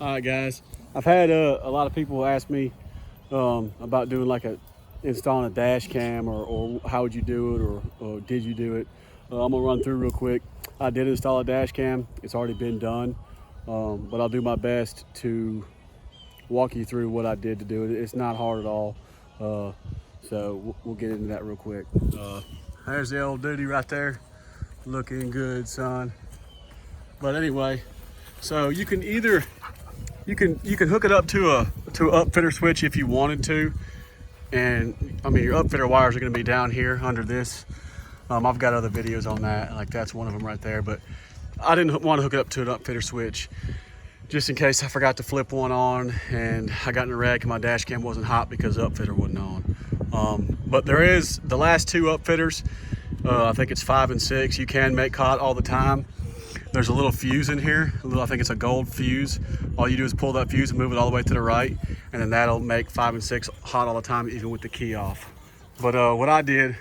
All right, guys. I've had a lot of people ask me about doing like installing a dash cam or how would you do it or did you do it. I'm gonna run through real quick. I did install a dash cam. It's already been done, but I'll do my best to walk you through what I did to do it. It's not hard at all, so we'll get into that real quick. There's the old duty right there, looking good, son. But anyway, so you can either you can hook it up to a upfitter switch if you wanted to, and I mean your upfitter wires are going to be down here under this. I've got other videos on that, like that's one of them right there, but I didn't want to hook it up to an upfitter switch just in case I forgot to flip one on and I got in a wreck and my dash cam wasn't hot because the upfitter wasn't on. But there is the last two upfitters, I think it's 5 and 6, you can make hot all the time. There's a little fuse in here, I think it's a gold fuse. All you do is pull that fuse and move it all the way to the right, and then that'll make 5 and 6 hot all the time, even with the key off. But what I did,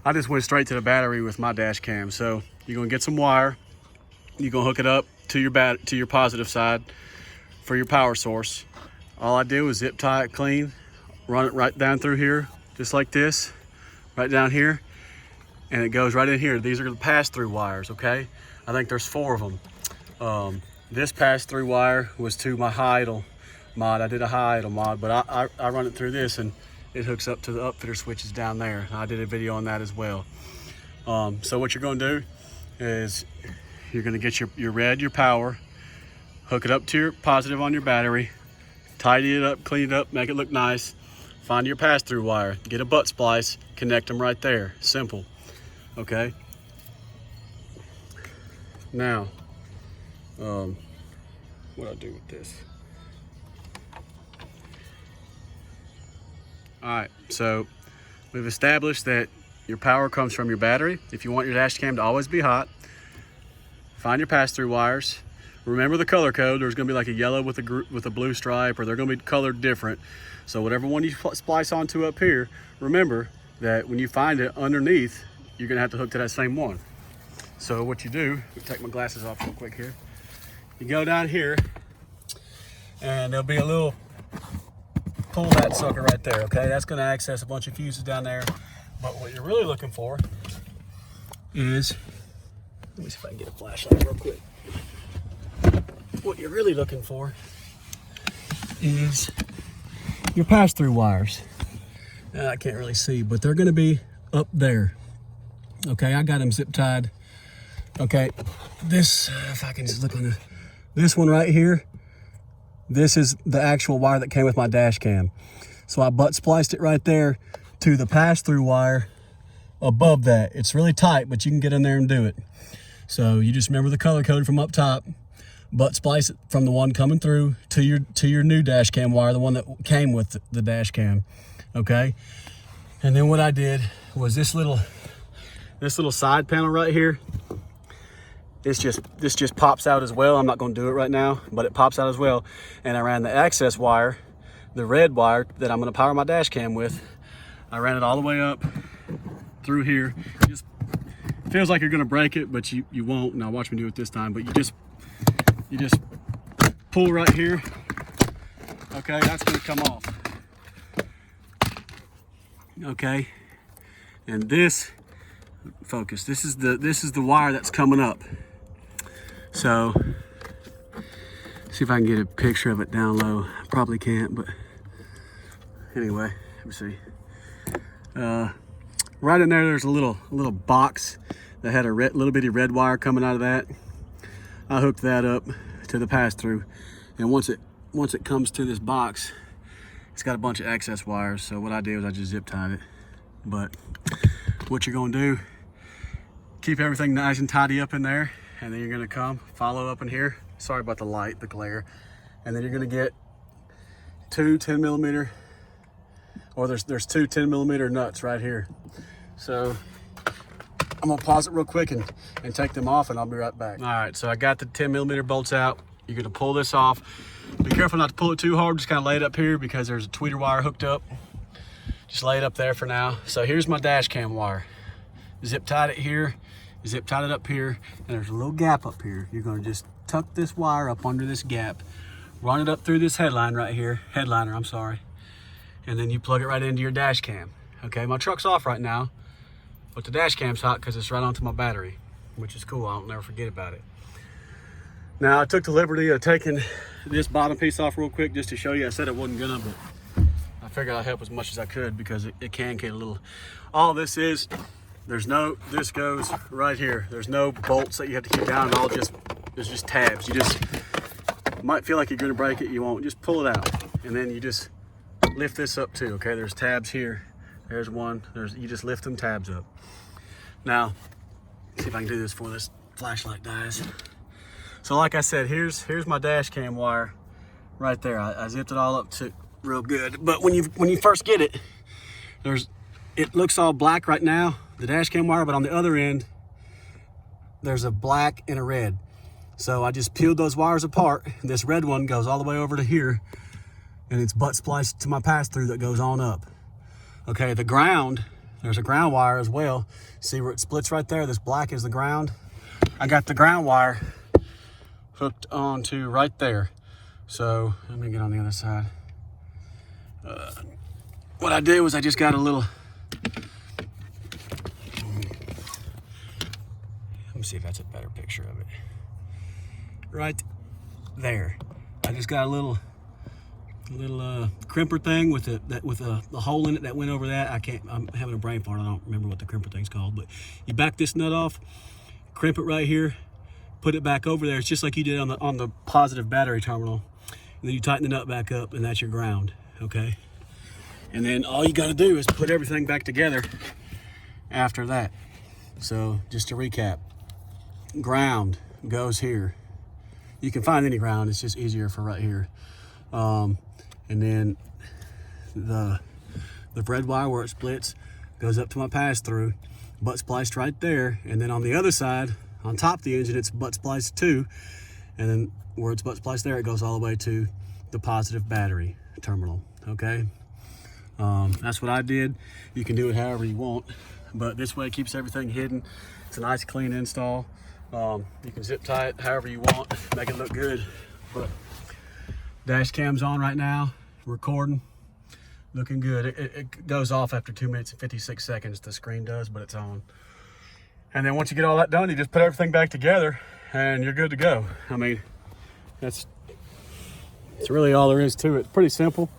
I just went straight to the battery with my dash cam. So you're gonna get some wire, you're gonna hook it up to your positive side for your power source. All I did was zip tie it clean, run it right down through here, just like this, right down here, and it goes right in here. These are the pass-through wires, okay? I think there's 4 of them. This pass-through wire was to my high idle mod. I did a high idle mod, but I run it through this and it hooks up to the upfitter switches down there. I did a video on that as well. So what you're gonna do is you're gonna get your power, hook it up to your positive on your battery, tidy it up, clean it up, make it look nice. Find your pass-through wire, get a butt splice, connect them right there. Simple, okay? Now, what I do with this? All right, so we've established that your power comes from your battery. If you want your dash cam to always be hot, find your pass-through wires. Remember the color code. There's gonna be like a yellow with a blue stripe, or they're gonna be colored different. So whatever one you splice onto up here, remember that when you find it underneath, you're gonna have to hook to that same one. So what you do, let me take my glasses off real quick here. You go down here, and there'll be a little, pull that sucker right there, okay? That's gonna access a bunch of fuses down there. But what you're really looking for is, let me see if I can get a flashlight real quick. What you're really looking for is your pass-through wires. I can't really see, but they're gonna be up there. Okay, I got them zip tied. Okay, this, if I can just look on this one right here, this is the actual wire that came with my dash cam. So I butt spliced it right there to the pass-through wire above that. It's really tight, but you can get in there and do it. So you just remember the color code from up top, butt splice it from the one coming through to your new dash cam wire, the one that came with the dash cam, okay? And then what I did was this little side panel right here, this just pops out as well. I'm not gonna do it right now, but it pops out as well. And I ran the access wire, the red wire that I'm gonna power my dash cam with. I ran it all the way up through here. Just feels like you're gonna break it, but you won't. Now watch me do it this time, but you just pull right here. Okay, that's gonna come off. Okay, and this, focus, this is the wire that's coming up. So, see if I can get a picture of it down low. Probably can't, but anyway, let me see. Right in there, there's a little box that had a little bitty red wire coming out of that. I hooked that up to the pass-through, and once it comes to this box, it's got a bunch of excess wires. So what I did was I just zip tied it. But what you're gonna do, keep everything nice and tidy up in there, and then you're gonna come follow up in here. Sorry about the light, the glare. And then you're gonna get 2 10mm, or there's 2 10mm nuts right here. So I'm gonna pause it real quick and take them off, and I'll be right back. All right, so I got the 10mm bolts out. You're gonna pull this off. Be careful not to pull it too hard, just kind of lay it up here because there's a tweeter wire hooked up. Just lay it up there for now. So here's my dash cam wire. Zip tied it here, zip tied it up here, and there's a little gap up here. You're gonna just tuck this wire up under this gap, run it up through this headliner right here, I'm sorry, and then you plug it right into your dash cam. Okay, my truck's off right now, but the dash cam's hot because it's right onto my battery, which is cool. I'll never forget about it. Now, I took the liberty of taking this bottom piece off real quick just to show you. I said it wasn't gonna, but I figured I'd help as much as I could because it can get a little. All this is, this goes right here. There's no bolts that you have to keep down. There's just tabs. You just might feel like you're gonna break it, you won't. Just pull it out, and then you just lift this up too. Okay, there's tabs here. There's one. You just lift them tabs up. Now, see if I can do this before this flashlight dies. So like I said, here's my dash cam wire right there. I zipped it all up to real good. But when you first get it, it looks all black right now, the dash cam wire, but on the other end, there's a black and a red. So I just peeled those wires apart. This red one goes all the way over to here, and it's butt spliced to my pass-through that goes on up. Okay, the ground, there's a ground wire as well. See where it splits right there? This black is the ground. I got the ground wire hooked onto right there. So let me get on the other side. What I did was I just got a little, let me see if that's a better picture of it. Right there. I just got a little crimper thing with the hole in it that went over that. I'm having a brain fart. I don't remember what the crimper thing's called, but you back this nut off, crimp it right here, put it back over there. It's just like you did on the positive battery terminal. And then you tighten the nut back up, and that's your ground, okay? And then all you gotta do is put everything back together after that. So just to recap, ground goes here. You can find any ground, it's just easier for right here. And then the red wire where it splits goes up to my pass-through, butt spliced right there. And then on the other side, on top of the engine, it's butt spliced too. And then where it's butt spliced there, it goes all the way to the positive battery terminal, okay? That's what I did. You can do it however you want, but this way it keeps everything hidden. It's a nice clean install. You can zip tie it however you want, make it look good. But dash cam's on right now, recording, looking good. It goes off after 2 minutes and 56 seconds, the screen does, but it's on. And then once you get all that done, you just put everything back together and you're good to go. I mean, that's really all there is to it. Pretty simple.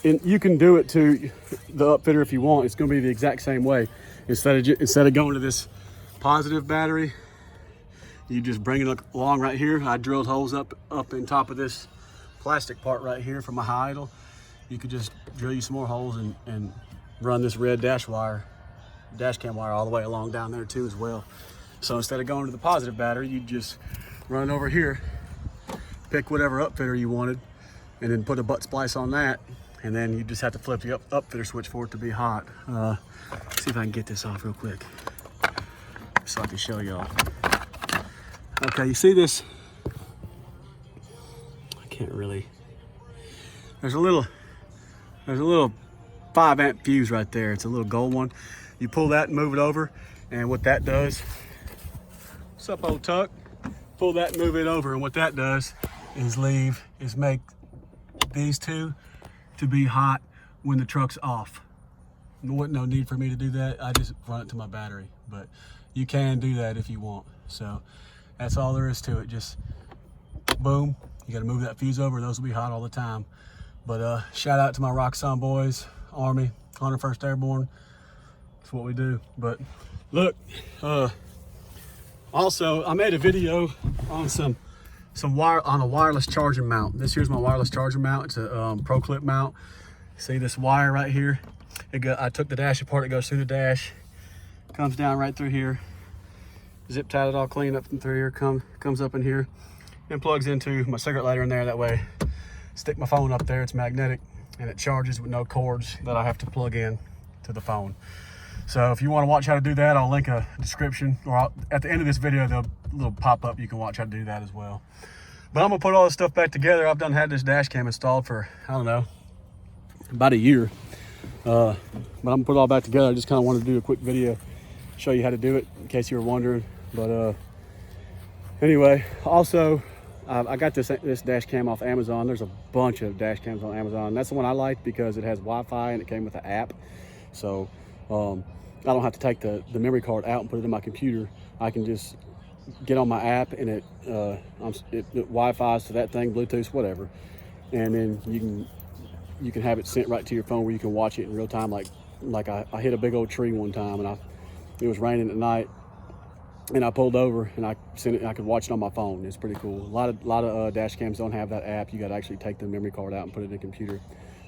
And you can do it to the upfitter if you want. It's going to be the exact same way. Instead of going to this positive battery, you just bring it along right here. I drilled holes up in top of this plastic part right here for my high idle. You could just drill you some more holes and run this red dash cam wire all the way along down there too as well. So instead of going to the positive battery, you just run it over here, pick whatever upfitter you wanted, and then put a butt splice on that. And then you just have to flip the upfitter switch for it to be hot. See if I can get this off real quick so I can show y'all. Okay, you see this? I can't really. There's a little 5 amp fuse right there. It's a little gold one. You pull that and move it over, and what that does, what's up, old Tuck? Pull that and move it over, and what that does is make these two to be hot when the truck's off. There wasn't no need for me to do that. I just run it to my battery, but you can do that if you want. So that's all there is to it. Just boom, you gotta move that fuse over. Those will be hot all the time. But shout out to my Rock Sun boys, Army, 101st Airborne. That's what we do. But look, also I made a video on some wire on a wireless charging mount. This here's my wireless charging mount. It's a Pro Clip mount. See this wire right here? I took the dash apart. It goes through the dash, comes down right through here. Zip tied it all clean up through here. Comes up in here and plugs into my cigarette lighter in there. That way, stick my phone up there. It's magnetic and it charges with no cords that I have to plug in to the phone. So if you want to watch how to do that, I'll link a description, or at the end of this video, there'll little pop up. You can watch how to do that as well. But I'm gonna put all this stuff back together. I've had this dash cam installed for, I don't know, about a year. But I'm gonna put it all back together. I just kind of wanted to do a quick video, show you how to do it in case you were wondering. But Anyway, also, I got this dash cam off Amazon. There's a bunch of dash cams on Amazon. That's the one I like because it has Wi-Fi and it came with an app. So I don't have to take the memory card out and put it in my computer. I can just get on my app and it Wi-Fi's to that thing, Bluetooth, whatever. And then you can have it sent right to your phone where you can watch it in real time. Like I hit a big old tree one time and it was raining at night. And I pulled over and I could watch it on my phone. It's pretty cool. A lot of dash cams don't have that app. You got to actually take the memory card out and put it in the computer.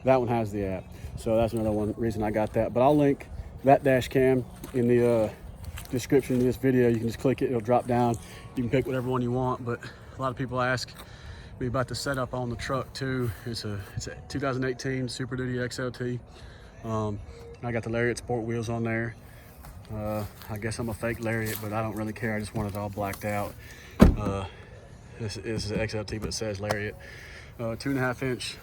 That one has the app. So that's another reason I got that. But I'll link that dash cam in the description of this video. You can just click it, it'll drop down. You can pick whatever one you want. But a lot of people ask me about the setup on the truck too. It's a 2018 Super Duty XLT. I got the Lariat sport wheels on there. I guess I'm a fake Lariat, but I don't really care. I just want it all blacked out. This is an XLT, but it says Lariat. 2.5 inch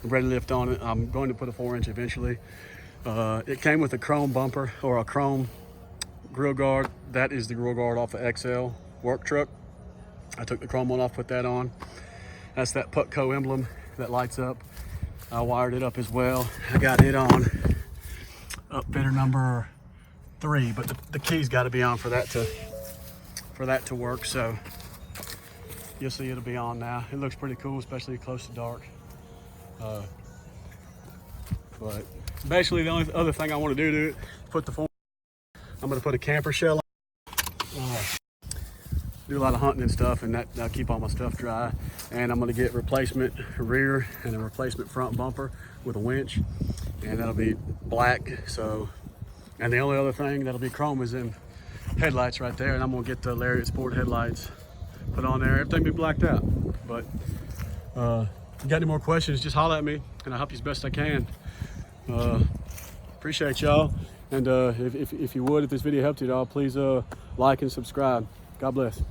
ready lift on it. I'm going to put a 4 inch eventually. It came with a chrome bumper or a chrome grill guard. That is the grill guard off the XL work truck. I took the chrome one off, put that on. That's that Putco emblem that lights up. I wired it up as well. I got it on upfitter number 3, but the key's got to be on for that to work. So you'll see it'll be on now. It looks pretty cool, especially close to dark. But basically the only other thing I want to do to it, put the I'm going to put a camper shell on. Do a lot of hunting and stuff, and that'll keep all my stuff dry. And I'm going to get replacement rear and a replacement front bumper with a winch, and that'll be black. So, and the only other thing that'll be chrome is in headlights right there, and I'm going to get the Lariat Sport headlights put on there. Everything be blacked out. But if you got any more questions, just holler at me, and I'll help you as best I can. Appreciate y'all, and if you would, if this video helped you at all, please like and subscribe. God bless.